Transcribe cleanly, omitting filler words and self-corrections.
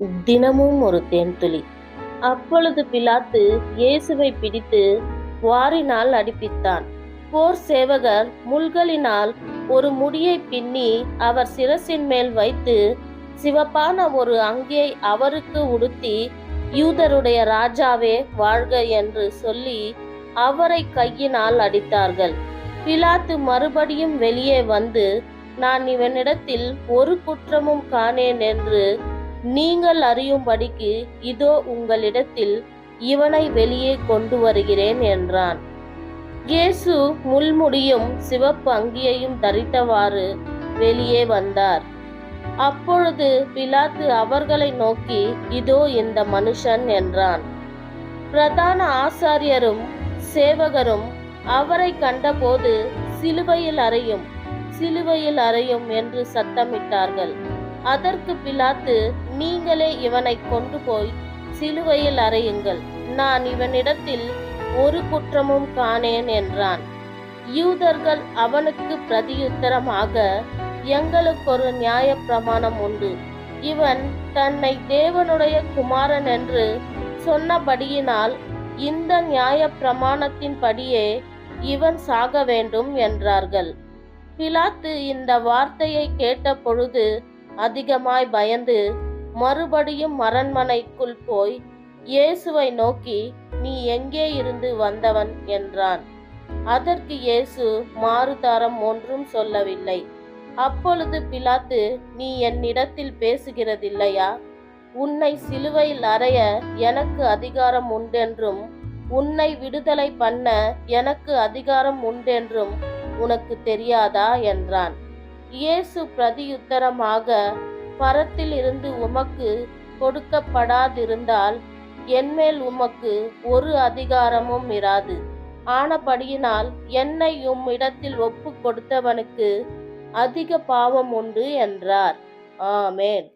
தினமும் ஒரு தேன்துளி. அப்பொழுது பிலாத்து இயேசுவை பிடித்து வாரினால் அடிப்பித்தான். போர் சேவகர் முள்களினால் ஒரு முடியை பின்னி அவர் சிரசின் மேல் வைத்து சிவப்பான ஒரு அங்கியை அவருக்கு உடுத்தி, யூதருடைய ராஜாவே வாழ்க என்று சொல்லி அவரை கையினால் அடித்தார்கள். பிலாத்து மறுபடியும் வெளியே வந்து, நான் இவனிடத்தில் ஒரு குற்றமும் காணேன் என்று நீங்கள் அறியும்படிக்கு இதோ உங்களிடத்தில் இவனை வெளியே கொண்டு வருகிறேன் என்றான். இயேசு முள்முடியும் சிவப்பு அங்கியையும் தரித்தவாறு வெளியே வந்தார். அப்பொழுது பிலாத்து அவர்களை நோக்கி, இதோ இந்த மனுஷன் என்றான். பிரதான ஆசாரியரும் சேவகரும் அவரை கண்டபோது, சிலுவையில் அறையும், சிலுவையில் அறையும் என்று சத்தமிட்டார்கள். அதற்கு பிலாத்து, நீங்களே இவனை கொண்டு போய் சிலுவையில் அறையுங்கள், நான் இவனிடத்தில் ஒரு குற்றமும் காணேன் என்றான். யூதர்கள் அவனுக்கு பிரதியுத்தரமாக, எங்களுக்கு ஒரு நியாய பிரமாணம் உண்டு, இவன் தன்னை தேவனுடைய குமாரன் என்று சொன்னபடியினால் இந்த நியாய பிரமாணத்தின்படியே இவன் சாக வேண்டும் என்றார்கள். பிலாத்து இந்த வார்த்தையை கேட்ட பொழுது அதிகமாய் பயந்து மறுபடியும் அரண்மனைக்குள் போய் இயேசுவை நோக்கி, நீ எங்கே இருந்து வந்தவன் என்றான். அதற்கு இயேசு மாறுதாரம் ஒன்றும் சொல்லவில்லை. அப்பொழுது பிலாத்து, நீ என்னிடத்தில் பேசுகிறதில்லையா? உன்னை சிலுவையில் அறைய எனக்கு அதிகாரம் உண்டென்றும் உன்னை விடுதலை பண்ண எனக்கு அதிகாரம் உண்டென்றும் உனக்கு தெரியாதா என்றான். இயேசு பிரதியுத்தரமாக, பரத்தில் இருந்து உமக்கு கொடுக்கப்படாதிருந்தால் என்மேல் உமக்கு ஒரு அதிகாரமும் இராது. ஆனபடியினால் என்னை உம்மிடத்தில் ஒப்பு கொடுத்தவனுக்கு அதிக பாவம் உண்டு என்றார். ஆமென்.